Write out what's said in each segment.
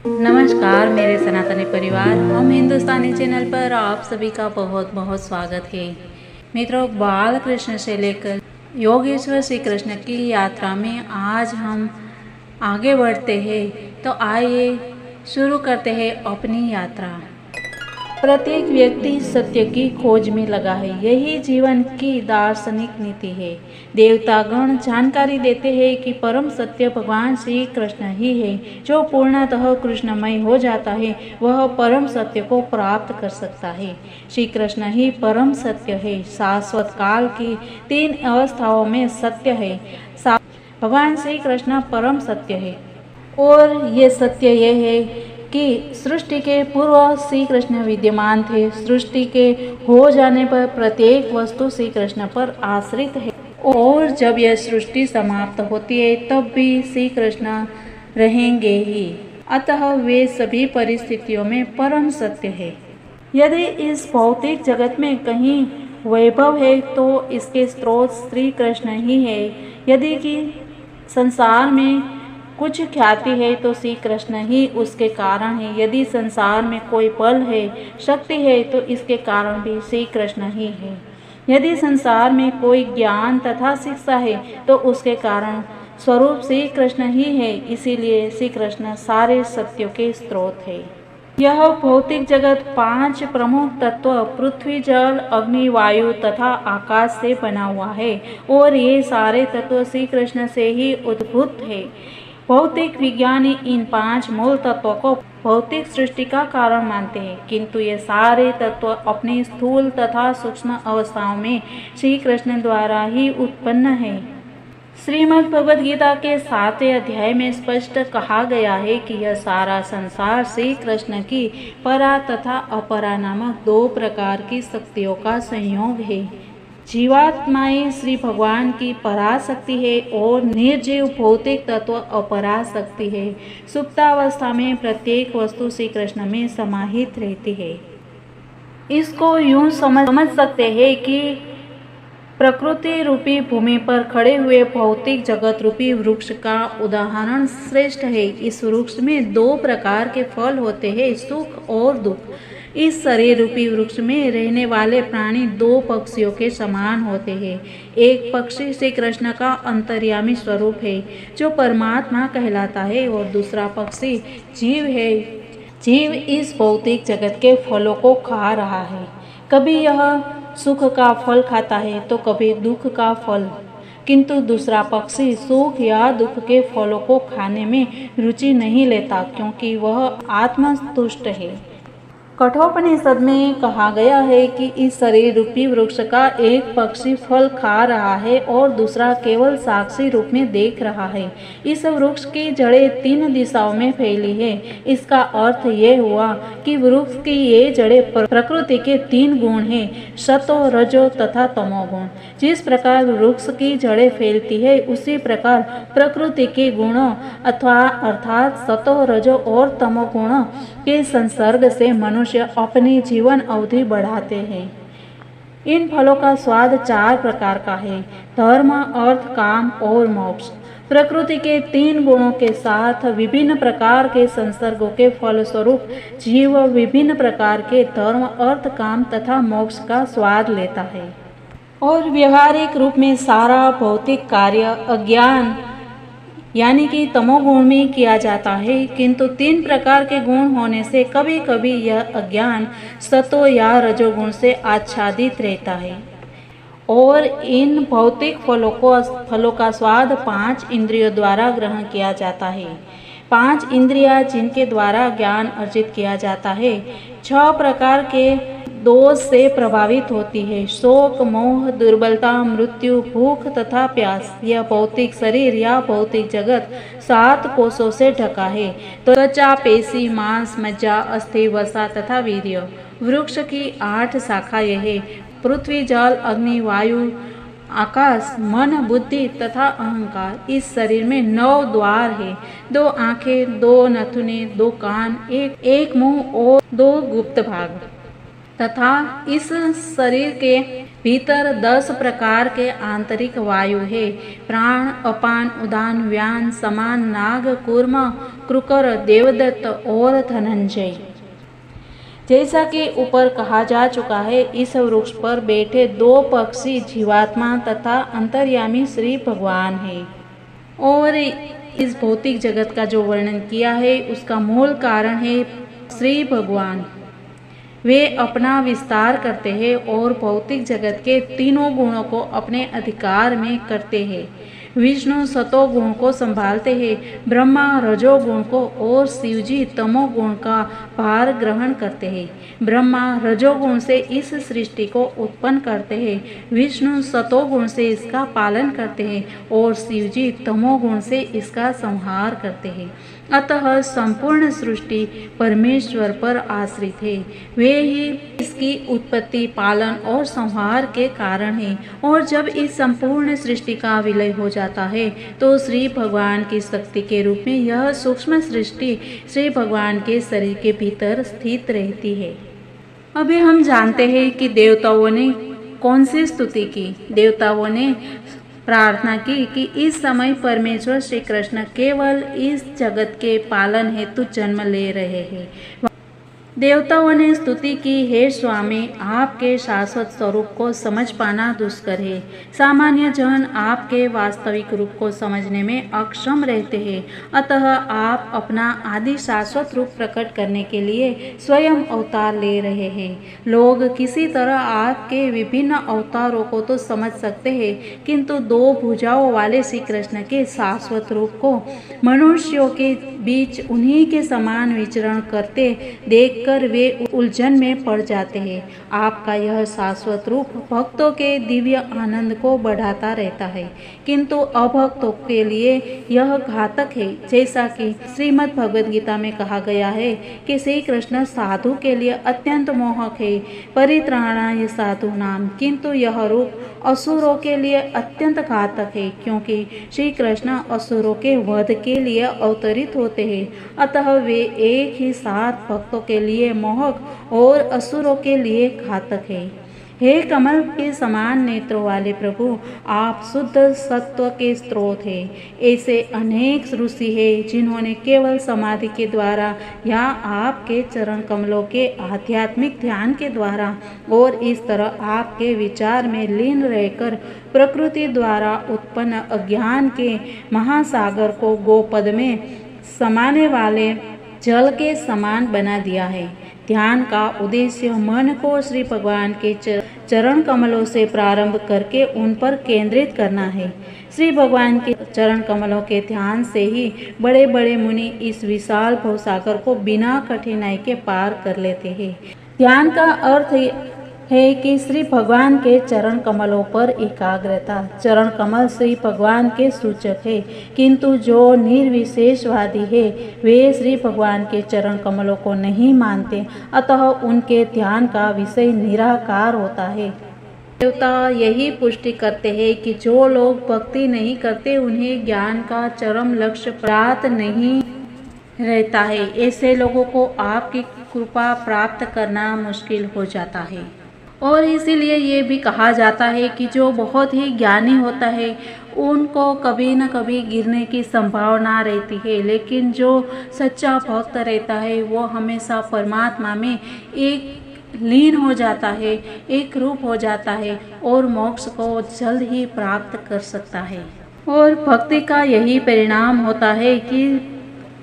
नमस्कार मेरे सनातनी परिवार, हम हिंदुस्तानी चैनल पर आप सभी का बहुत बहुत स्वागत है। मित्रों, बाल कृष्ण से लेकर योगेश्वर श्री कृष्ण की यात्रा में आज हम आगे बढ़ते हैं। तो आइए शुरू करते हैं अपनी यात्रा। प्रत्येक व्यक्ति सत्य की खोज में लगा है, यही जीवन की दार्शनिक नीति है। देवतागण जानकारी देते हैं कि परम सत्य भगवान श्री कृष्ण ही है। जो पूर्णतः कृष्णमय हो जाता है वह परम सत्य को प्राप्त कर सकता है। श्री कृष्ण ही परम सत्य है। शाश्वत काल की 3 अवस्थाओं में सत्य है। भगवान श्री कृष्ण परम सत्य है और ये सत्य यह है कि सृष्टि के पूर्व श्री कृष्ण विद्यमान थे। सृष्टि के हो जाने पर प्रत्येक वस्तु श्री कृष्ण पर आश्रित है और जब यह सृष्टि समाप्त होती है तब भी श्री कृष्ण रहेंगे ही। अतः वे सभी परिस्थितियों में परम सत्य है। यदि इस भौतिक जगत में कहीं वैभव है तो इसके स्रोत श्री कृष्ण ही है। यदि कि संसार में कुछ ख्याति है तो श्री कृष्ण ही उसके कारण है। यदि संसार में कोई बल है, शक्ति है तो इसके कारण भी श्री कृष्ण ही है। यदि संसार में कोई ज्ञान तथा शिक्षा है तो उसके कारण स्वरूप श्री कृष्ण ही है। इसीलिए श्री कृष्ण सारे सत्यों के स्रोत है। यह भौतिक जगत 5 प्रमुख तत्व पृथ्वी, जल, अग्नि, वायु तथा आकाश से बना हुआ है और ये सारे तत्व श्री कृष्ण से ही उद्भूत है। भौतिक विज्ञानी इन 5 मूल तत्वों को भौतिक सृष्टि का कारण मानते हैं, किंतु ये सारे तत्व अपनी स्थूल तथा सूक्ष्म अवस्थाओं में श्री कृष्ण द्वारा ही उत्पन्न है। श्रीमद् भगवद गीता के 7वें अध्याय में स्पष्ट कहा गया है कि यह सारा संसार श्री कृष्ण की परा तथा अपरा नामक 2 प्रकार की शक्तियों का संयोग है। जीवात्माएं श्री भगवान की पराशक्ति है और निर्जीव भौतिक तत्व अपराशक्ति है। सुप्तावस्था में प्रत्येक वस्तु श्री कृष्ण में समाहित रहती है। इसको यूं समझ सकते हैं कि प्रकृति रूपी भूमि पर खड़े हुए भौतिक जगत रूपी वृक्ष का उदाहरण श्रेष्ठ है। इस वृक्ष में 2 प्रकार के फल होते हैं, सुख और दुख। इस शरीर रूपी वृक्ष में रहने वाले प्राणी 2 पक्षियों के समान होते हैं। एक पक्षी श्री कृष्ण का अंतर्यामी स्वरूप है जो परमात्मा कहलाता है और दूसरा पक्षी जीव है। जीव इस भौतिक जगत के फलों को खा रहा है। कभी यह सुख का फल खाता है तो कभी दुख का फल, किंतु दूसरा पक्षी सुख या दुख के फलों को खाने में रुचि नहीं लेता क्योंकि वह आत्मतुष्ट है। कठोपनिषद में कहा गया है कि इस शरीर रूपी वृक्ष का एक पक्षी फल खा रहा है और दूसरा केवल साक्षी रूप में देख रहा है। इस वृक्ष की जड़ें 3 दिशाओं में फैली है। इसका अर्थ ये हुआ कि वृक्ष की ये जड़ें प्रकृति के 3 गुण हैं, सतो, रजो तथा तमोगुण। जिस प्रकार वृक्ष की जड़ें फैलती है उसी प्रकार प्रकृति के गुणों अर्थात सतो, रजो और तमोगुणों के संसर्ग से मनुष्य अपनी जीवन अवधि बढ़ाते हैं। इन फलों का स्वाद 4 प्रकार का है, धर्म, अर्थ, काम और मोक्ष। प्रकृति के 3 गुणों के साथ विभिन्न प्रकार के संसर्गों के फलस्वरूप जीव विभिन्न प्रकार के धर्म, अर्थ, काम तथा मोक्ष का स्वाद लेता है और व्यवहारिक रूप में सारा भौतिक कार्य अज्ञान यानी कि तमोगुण में किया जाता है। किंतु 3 प्रकार के गुण होने से कभी कभी यह अज्ञान सतो या रजोगुण से आच्छादित रहता है और इन भौतिक फलों का स्वाद 5 इंद्रियों द्वारा ग्रहण किया जाता है। 5 इंद्रियां जिनके द्वारा ज्ञान अर्जित किया जाता है 6 प्रकार के दोष से प्रभावित होती है, शोक, मोह, दुर्बलता, मृत्यु, भूख तथा प्यास। यह भौतिक शरीर या भौतिक जगत 7 कोशों से ढका है, त्वचा, पेशी, मांस, मज्जा, अस्थि, वसा तथा वीर्य। वृक्ष की 8 शाखाएं हैं, पृथ्वी, जल, अग्नि, वायु, आकाश, मन, बुद्धि तथा अहंकार। इस शरीर में 9 द्वार है, 2 आंखें, 2 नथुने, 2 कान, एक मुंह और 2 गुप्त भाग तथा इस शरीर के भीतर 10 प्रकार के आंतरिक वायु है, प्राण, अपान, उदान, व्यान, समान, नाग, कूर्म, क्रूकर, देवदत्त और धनंजय। जैसा कि ऊपर कहा जा चुका है, इस वृक्ष पर बैठे 2 पक्षी जीवात्मा तथा अंतर्यामी श्री भगवान है। और इस भौतिक जगत का जो वर्णन किया है उसका मूल कारण है श्री भगवान। वे अपना विस्तार करते हैं और भौतिक जगत के तीनों गुणों को अपने अधिकार में करते हैं। विष्णु सतोगुण को संभालते हैं, ब्रह्मा रजोगुण को और शिवजी तमोगुण का भार ग्रहण करते हैं। ब्रह्मा रजोगुण से इस सृष्टि को उत्पन्न करते हैं, विष्णु सतोगुण से इसका पालन करते हैं और शिवजी तमोगुण से इसका संहार करते हैं। अतः संपूर्ण सृष्टि परमेश्वर पर आश्रित है। वे ही इसकी उत्पत्ति, पालन और संहार के कारण हैं। और जब इस संपूर्ण सृष्टि का विलय हो जाता है तो श्री भगवान की शक्ति के रूप में यह सूक्ष्म सृष्टि श्री भगवान के शरीर के भीतर स्थित रहती है। अभी हम जानते हैं कि देवताओं ने कौन सी स्तुति की। देवताओं ने प्रार्थना की कि इस समय परमेश्वर श्री कृष्ण केवल इस जगत के पालन हेतु जन्म ले रहे हैं। देवताओं ने स्तुति की, हे स्वामी, आपके शाश्वत स्वरूप को समझ पाना दुष्कर है। सामान्य जन आपके वास्तविक रूप को समझने में अक्षम रहते हैं। अतः आप अपना आदि शाश्वत रूप प्रकट करने के लिए स्वयं अवतार ले रहे हैं। लोग किसी तरह आपके विभिन्न अवतारों को तो समझ सकते हैं, किंतु 2 भुजाओं वाले श्री कृष्ण के शाश्वत रूप को मनुष्यों के बीच उन्हीं के समान विचरण करते देख वे उलझन में पड़ जाते हैं। आपका यह शाश्वत रूप भक्तों के दिव्य आनंद को बढ़ाता रहता है, किंतु अभक्तों के लिए यह घातक है। जैसा कि श्रीमद् भगवद गीता में कहा गया है कि श्री कृष्ण साधु के लिए अत्यंत मोहक है, परित्राणाय साधु नाम, किंतु यह रूप असुरों के लिए अत्यंत घातक है, क्योंकि श्री कृष्ण असुरों के वध के लिए अवतरित होते हैं। अतः वे एक ही साथ भक्तों के लिए मोहक और असुरों के लिए घातक है। हे कमल के समान नेत्रों वाले प्रभु, आप शुद्ध सत्व के स्रोत हैं। ऐसे अनेक ऋषि हैं जिन्होंने केवल समाधि के द्वारा या आपके चरण कमलों के आध्यात्मिक ध्यान के द्वारा और इस तरह आपके विचार में लीन रहकर प्रकृति द्वारा उत्पन्न अज्ञान के महासागर को गोपद में समाने वाले जल के समान बना दिया है। ध्यान का उद्देश्य मन को श्री भगवान के चरण कमलों से प्रारंभ करके उन पर केंद्रित करना है। श्री भगवान के चरण कमलों के ध्यान से ही बड़े बड़े मुनि इस विशाल भवसागर को बिना कठिनाई के पार कर लेते हैं। ध्यान का अर्थ है कि श्री भगवान के चरण कमलों पर एकाग्रता। चरण कमल श्री भगवान के सूचक है, किंतु जो निर्विशेषवादी है वे श्री भगवान के चरण कमलों को नहीं मानते, अतः उनके ध्यान का विषय निराकार होता है। देवता यही पुष्टि करते हैं कि जो लोग भक्ति नहीं करते उन्हें ज्ञान का चरम लक्ष्य प्राप्त नहीं रहता है। ऐसे लोगों को आपकी कृपा प्राप्त करना मुश्किल हो जाता है। और इसीलिए ये भी कहा जाता है कि जो बहुत ही ज्ञानी होता है उनको कभी न कभी गिरने की संभावना रहती है, लेकिन जो सच्चा भक्त रहता है वो हमेशा परमात्मा में एक लीन हो जाता है, एक रूप हो जाता है और मोक्ष को जल्द ही प्राप्त कर सकता है। और भक्ति का यही परिणाम होता है कि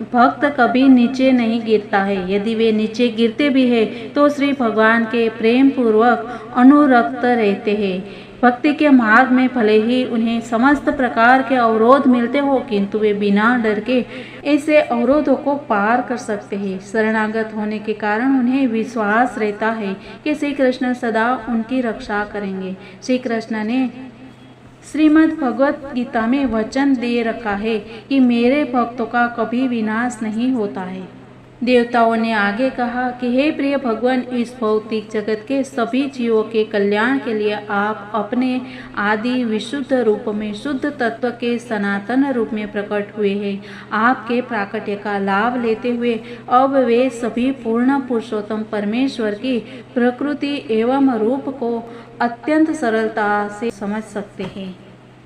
भक्त कभी नीचे नहीं गिरता है। यदि वे नीचे गिरते भी हैं तो श्री भगवान के प्रेम पूर्वक अनुरक्त रहते हैं। भक्ति के मार्ग में भले ही उन्हें समस्त प्रकार के अवरोध मिलते हो, किंतु वे बिना डर के ऐसे अवरोधों को पार कर सकते हैं। शरणागत होने के कारण उन्हें विश्वास रहता है कि श्री कृष्ण सदा उनकी रक्षा करेंगे। श्री कृष्ण ने श्रीमद् भगवत गीता में वचन दे रखा है कि मेरे भक्तों का कभी विनाश नहीं होता है। देवताओं ने आगे कहा कि हे प्रिय भगवान, इस भौतिक जगत के सभी जीवों के कल्याण के लिए आप अपने आदि विशुद्ध रूप में शुद्ध तत्व के सनातन रूप में प्रकट हुए हैं। आपके प्राकट्य का लाभ लेते हुए अब वे सभी पूर्ण पुरुषोत्तम परमेश्वर की प्रकृति एवं रूप को अत्यंत सरलता से समझ सकते हैं।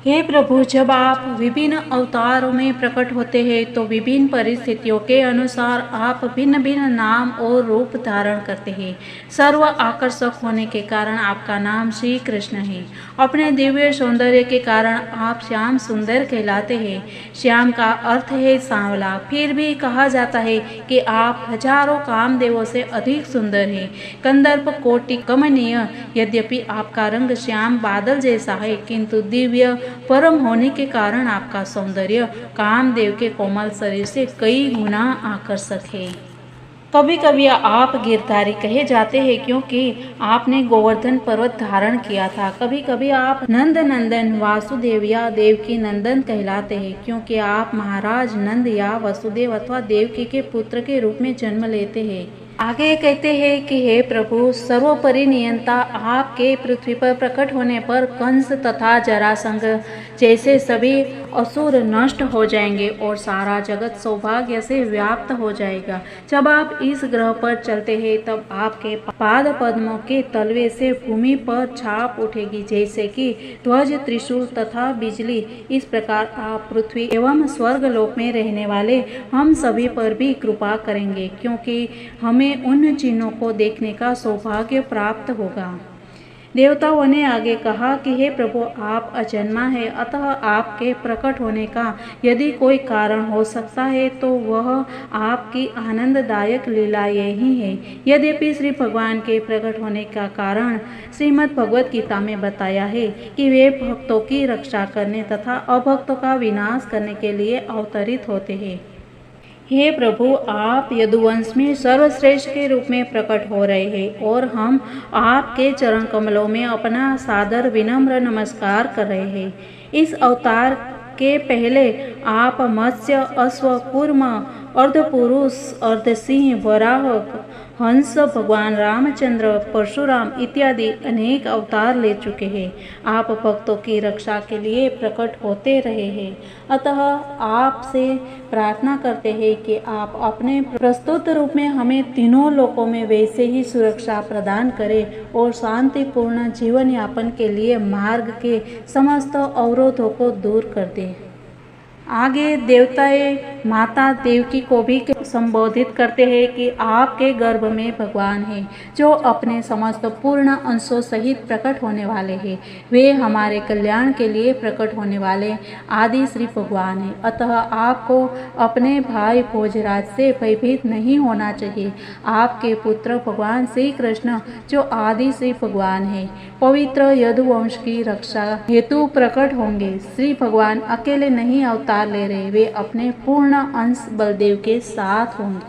हे प्रभु, जब आप विभिन्न अवतारों में प्रकट होते हैं तो विभिन्न परिस्थितियों के अनुसार आप भिन्न भिन्न नाम और रूप धारण करते हैं। सर्व आकर्षक होने के कारण आपका नाम श्री कृष्ण है। अपने दिव्य सौंदर्य के कारण आप श्याम सुंदर कहलाते हैं। श्याम का अर्थ है सांवला। फिर भी कहा जाता है कि आप हजारों कामदेवों से अधिक सुंदर हैं। कंदर्प कोटि कमनीय, यद्यपि आपका रंग श्याम बादल जैसा है, किंतु दिव्य परम होने के कारण आपका सौंदर्य कामदेव के कोमल शरीर से कई गुना आकर्षक है। कभी कभी आप गिरधारी कहे जाते हैं क्योंकि आपने गोवर्धन पर्वत धारण किया था। कभी कभी आप नंद नंदन वासुदेव या देवकी नंदन कहलाते हैं क्योंकि आप महाराज नंद या वसुदेव अथवा देवकी के पुत्र के रूप में जन्म लेते हैं। आगे कहते हैं कि हे प्रभु, सर्वोपरि नियंता, आपके पृथ्वी पर प्रकट होने पर कंस तथा जरासंध जैसे सभी असुर नष्ट हो जाएंगे और सारा जगत सौभाग्य से व्याप्त हो जाएगा। जब आप इस ग्रह पर चलते हैं तब आपके पाद पद्मों के तलवे से भूमि पर छाप उठेगी जैसे कि ध्वज, त्रिशूल तथा बिजली। इस प्रकार आप पृथ्वी एवं स्वर्गलोक में रहने वाले हम सभी पर भी कृपा करेंगे क्योंकि हमें उन चिन्हों को देखने का सौभाग्य प्राप्त होगा। देवताओं ने आगे कहा कि हे प्रभु, आप अजन्मा है, अतः आपके प्रकट होने का यदि कोई कारण हो सकता है तो वह आपकी आनंददायक लीला यही है। यद्यपि श्री भगवान के प्रकट होने का कारण श्रीमद् भगवत गीता में बताया है कि वे भक्तों की रक्षा करने तथा अभक्तों का विनाश करने के लिए अवतरित होते हैं। हे प्रभु, आप यदुवंश में सर्वश्रेष्ठ के रूप में प्रकट हो रहे हैं और हम आपके चरण कमलों में अपना सादर विनम्र नमस्कार कर रहे हैं। इस अवतार के पहले आप मत्स्य, अश्व, कूर्म, अर्धपुरुष, अर्धसिंह, वराह, हंस, भगवान रामचंद्र, परशुराम इत्यादि अनेक अवतार ले चुके हैं। आप भक्तों की रक्षा के लिए प्रकट होते रहे हैं। अतः आपसे प्रार्थना करते हैं कि आप अपने प्रस्तुत रूप में हमें तीनों लोकों में वैसे ही सुरक्षा प्रदान करें और शांतिपूर्ण जीवन यापन के लिए मार्ग के समस्त अवरोधों को दूर कर दें। आगे देवताएं माता देवकी को भी संबोधित करते हैं कि आपके गर्भ में भगवान हैं जो अपने समस्त पूर्ण अंशों सहित प्रकट होने वाले हैं। वे हमारे कल्याण के लिए प्रकट होने वाले आदि श्री भगवान हैं। अतः आपको अपने भाई भोजराज से भयभीत नहीं होना चाहिए। आपके पुत्र भगवान श्री कृष्ण जो आदि श्री भगवान हैं, पवित्र यदुवंश की रक्षा हेतु प्रकट होंगे। श्री भगवान अकेले नहीं अवतार ले रहे, वे अपने पूर्ण अंश बलदेव के साथ होंगे।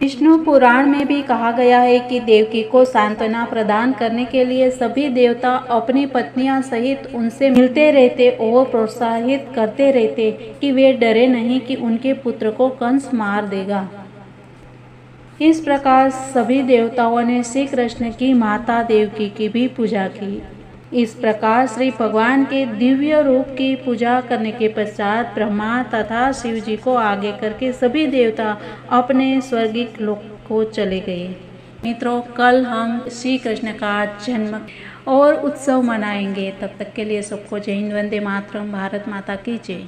विष्णु पुराण में भी कहा गया है कि देवकी को सांत्वना प्रदान करने के लिए सभी देवता अपनी पत्नियां सहित उनसे मिलते रहते और प्रोत्साहित करते रहते कि वे डरे नहीं कि उनके पुत्र को कंस मार देगा। इस प्रकार सभी देवताओं ने श्री कृष्ण की माता देवकी की भी पूजा की। इस प्रकार श्री भगवान के दिव्य रूप की पूजा करने के पश्चात ब्रह्मा तथा शिव जी को आगे करके सभी देवता अपने स्वर्गिक लोक को चले गए। मित्रों, कल हम श्री कृष्ण का जन्म और उत्सव मनाएंगे। तब तक के लिए सबको जय हिंद, वंदे मातरम, भारत माता की जय।